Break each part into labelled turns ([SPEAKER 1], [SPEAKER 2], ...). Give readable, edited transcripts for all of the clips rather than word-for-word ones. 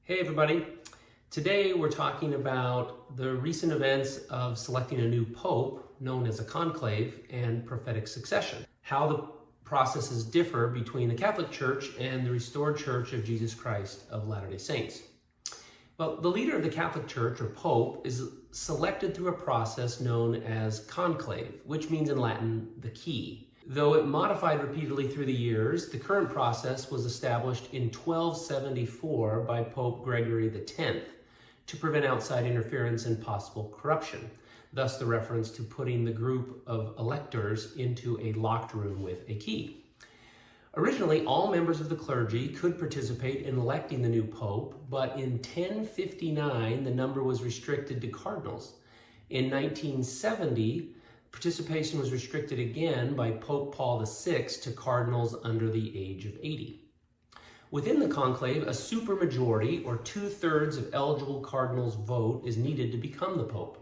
[SPEAKER 1] Hey everybody, today we're talking about the recent events of selecting a new pope, known as a conclave, and prophetic succession. How the processes differ between the Catholic Church and the Restored Church of Jesus Christ of Latter-day Saints. Well, the leader of the Catholic Church, or pope, is selected through a process known as conclave, which means in Latin, the key. Though it modified repeatedly through the years, the current process was established in 1274 by Pope Gregory X to prevent outside interference and possible corruption. Thus the reference to putting the group of electors into a locked room with a key. Originally, all members of the clergy could participate in electing the new pope, but in 1059, the number was restricted to cardinals. In 1970, participation was restricted again by Pope Paul VI to cardinals under the age of 80. Within the conclave, a supermajority, or 2/3 of eligible cardinals' vote, is needed to become the pope.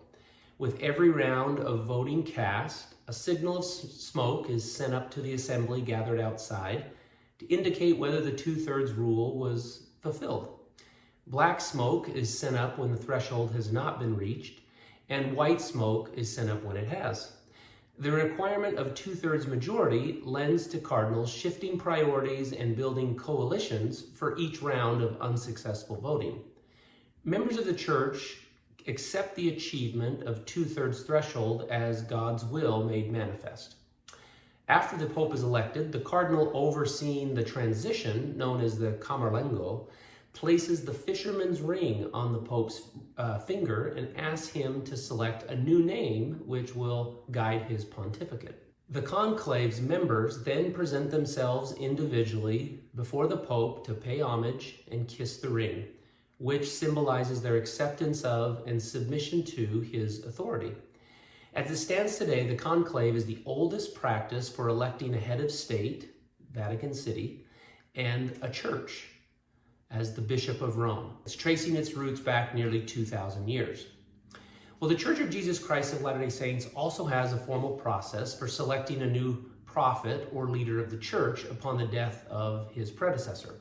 [SPEAKER 1] With every round of voting cast, a signal of smoke is sent up to the assembly gathered outside to indicate whether the 2/3 rule was fulfilled. Black smoke is sent up when the threshold has not been reached, and white smoke is sent up when it has. The requirement of 2/3 majority lends to cardinals shifting priorities and building coalitions for each round of unsuccessful voting. Members of the church accept the achievement of 2/3 threshold as God's will made manifest. After the pope is elected, the cardinal overseeing the transition, known as the camerlengo, places the fisherman's ring on the pope's finger and asks him to select a new name which will guide his pontificate. The conclave's members then present themselves individually before the pope to pay homage and kiss the ring, which symbolizes their acceptance of and submission to his authority. As it stands today, the conclave is the oldest practice for electing a head of state, Vatican City, and a church, as the Bishop of Rome. It's tracing its roots back nearly 2,000 years. Well, the Church of Jesus Christ of Latter-day Saints also has a formal process for selecting a new prophet or leader of the church upon the death of his predecessor.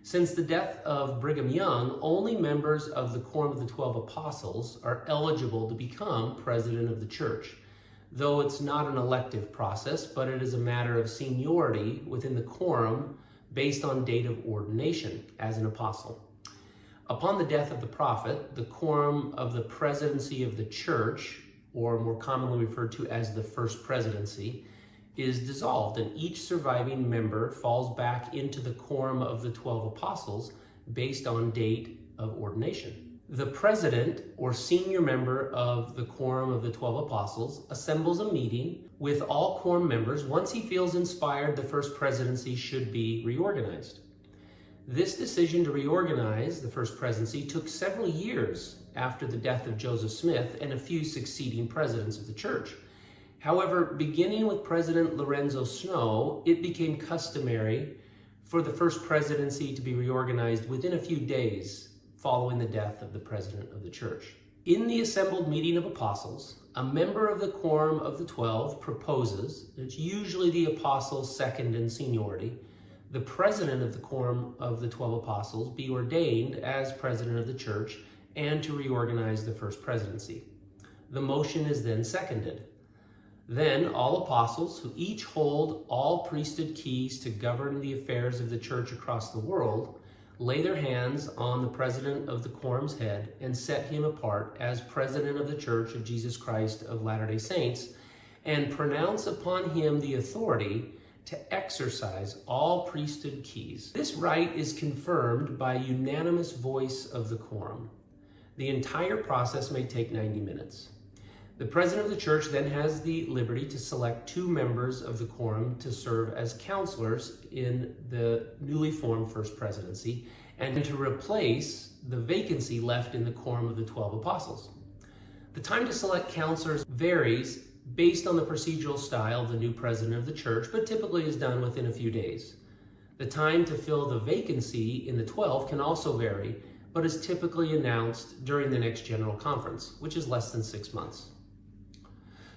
[SPEAKER 1] Since the death of Brigham Young, only members of the quorum of the 12 apostles are eligible to become president of the church, though it's not an elective process, but it is a matter of seniority within the quorum based on date of ordination as an apostle. Upon the death of the prophet, the quorum of the presidency of the church, or more commonly referred to as the first presidency, is dissolved, and each surviving member falls back into the quorum of the 12 apostles based on date of ordination. The president, or senior member of the quorum of the 12 apostles, assembles a meeting with all quorum members once he feels inspired the first presidency should be reorganized. This decision to reorganize the first presidency took several years after the death of Joseph Smith and a few succeeding presidents of the church. However, beginning with President Lorenzo Snow, it became customary for the first presidency to be reorganized within a few days following the death of the president of the church. In the assembled meeting of apostles, a member of the quorum of the 12 proposes, it's usually the apostle's second in seniority, the president of the quorum of the 12 apostles be ordained as president of the church and to reorganize the first presidency. The motion is then seconded. Then all apostles, who each hold all priesthood keys to govern the affairs of the church across the world, lay their hands on the president of the quorum's head and set him apart as president of the Church of Jesus Christ of Latter-day Saints, and pronounce upon him the authority to exercise all priesthood keys. This right is confirmed by unanimous voice of the quorum. The entire process may take 90 minutes. The president of the church then has the liberty to select 2 members of the quorum to serve as counselors in the newly formed first presidency and to replace the vacancy left in the quorum of the 12 apostles. The time to select counselors varies based on the procedural style of the new president of the church, but typically is done within a few days. The time to fill the vacancy in the 12 can also vary, but is typically announced during the next general conference, which is less than 6 months.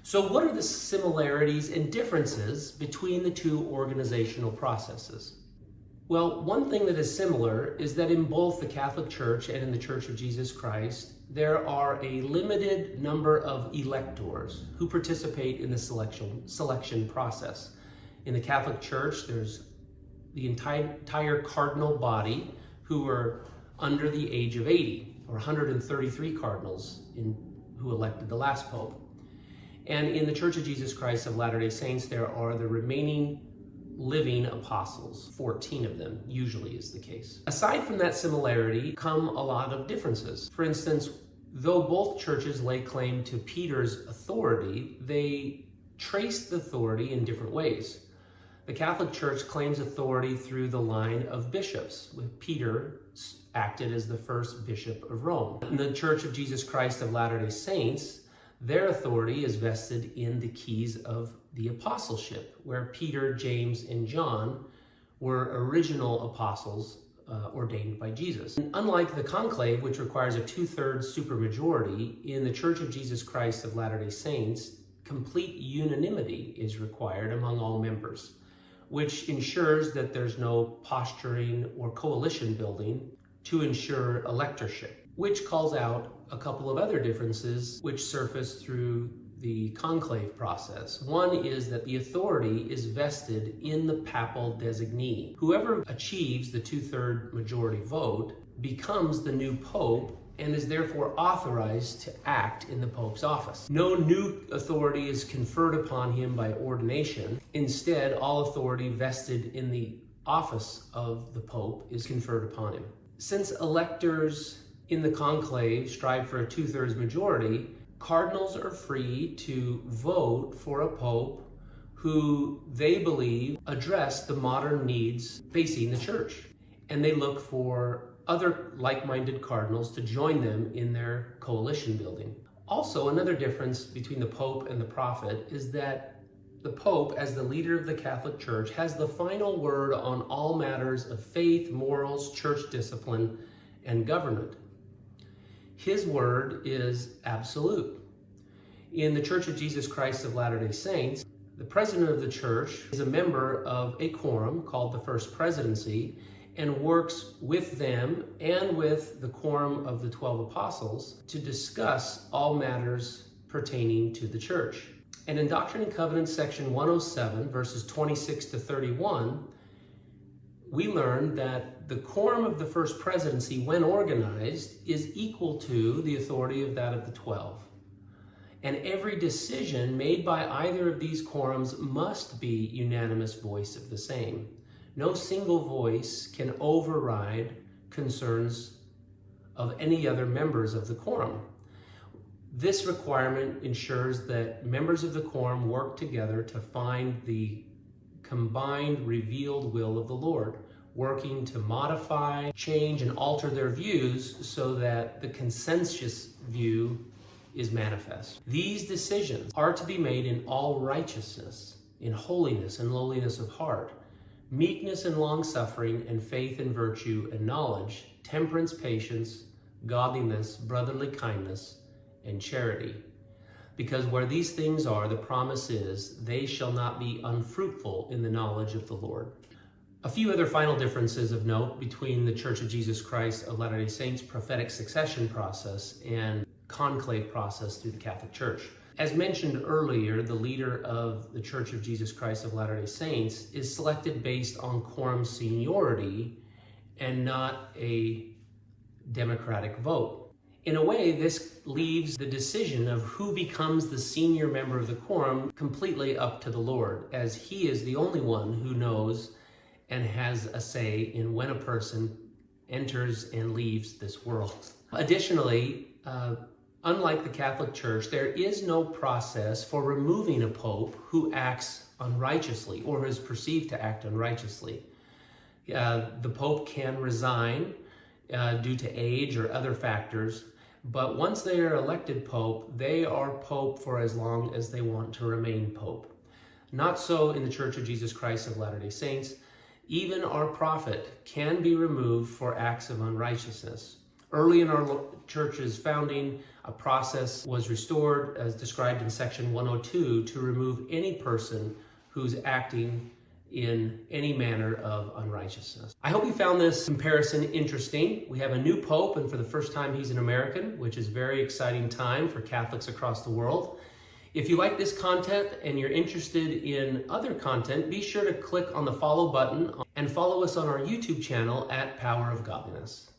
[SPEAKER 1] So what are the similarities and differences between the two organizational processes? Well, one thing that is similar is that in both the Catholic Church and in the Church of Jesus Christ, there are a limited number of electors who participate in the selection process. In the Catholic Church, there's the entire cardinal body who are under the age of 80, or 133 cardinals who elected the last pope. And in the Church of Jesus Christ of Latter-day Saints, there are the remaining living apostles, 14 of them, usually is the case. Aside from that similarity, come a lot of differences. For instance, though both churches lay claim to Peter's authority, they trace the authority in different ways. The Catholic Church claims authority through the line of bishops, with Peter acted as the first bishop of Rome. In the Church of Jesus Christ of Latter-day Saints, their authority is vested in the keys of the apostleship, where Peter, James, and John were original apostles ordained by Jesus. And unlike the conclave, which requires a 2/3 supermajority, in the Church of Jesus Christ of Latter-day Saints, complete unanimity is required among all members, which ensures that there's no posturing or coalition building to ensure electorship, which calls out a couple of other differences which surface through the conclave process. One is that the authority is vested in the papal designee. Whoever achieves the 2/3 majority vote becomes the new pope and is therefore authorized to act in the pope's office. No new authority is conferred upon him by ordination. Instead, all authority vested in the office of the pope is conferred upon him. Since electors in the conclave strive for a 2/3 majority, cardinals are free to vote for a pope who they believe address the modern needs facing the church. And they look for other like-minded cardinals to join them in their coalition building. Also, another difference between the Pope and the prophet is that the Pope, as the leader of the Catholic Church, has the final word on all matters of faith, morals, church discipline, and government. His word is absolute. In the Church of Jesus Christ of Latter-day Saints, the president of the church is a member of a quorum called the First Presidency and works with them and with the quorum of the 12 apostles to discuss all matters pertaining to the church. And in Doctrine and Covenants section 107, verses 26 to 31, we learn that the quorum of the First Presidency, when organized, is equal to the authority of that of the 12. And every decision made by either of these quorums must be unanimous voice of the same. No single voice can override concerns of any other members of the quorum. This requirement ensures that members of the quorum work together to find the combined revealed will of the Lord, working to modify, change, and alter their views so that the consensus view is manifest. These decisions are to be made in all righteousness, in holiness and lowliness of heart, meekness and long-suffering, and faith and virtue and knowledge, temperance, patience, godliness, brotherly kindness, and charity. Because where these things are, the promise is, they shall not be unfruitful in the knowledge of the Lord. A few other final differences of note between the Church of Jesus Christ of Latter-day Saints prophetic succession process and conclave process through the Catholic Church. As mentioned earlier, the leader of the Church of Jesus Christ of Latter-day Saints is selected based on quorum seniority and not a democratic vote. In a way, this leaves the decision of who becomes the senior member of the quorum completely up to the Lord, as he is the only one who knows and has a say in when a person enters and leaves this world. Additionally, unlike the Catholic Church, there is no process for removing a pope who acts unrighteously or is perceived to act unrighteously. The pope can resign due to age or other factors, but once they are elected pope, they are pope for as long as they want to remain pope. Not so in the Church of Jesus Christ of Latter-day Saints. Even our prophet can be removed for acts of unrighteousness. Early in our church's founding, a process was restored as described in section 102 to remove any person who's acting in any manner of unrighteousness. I hope you found this comparison interesting. We have a new pope, and for the first time he's an American, which is a very exciting time for Catholics across the world. If you like this content and you're interested in other content, be sure to click on the follow button and follow us on our YouTube channel at Power of Godliness.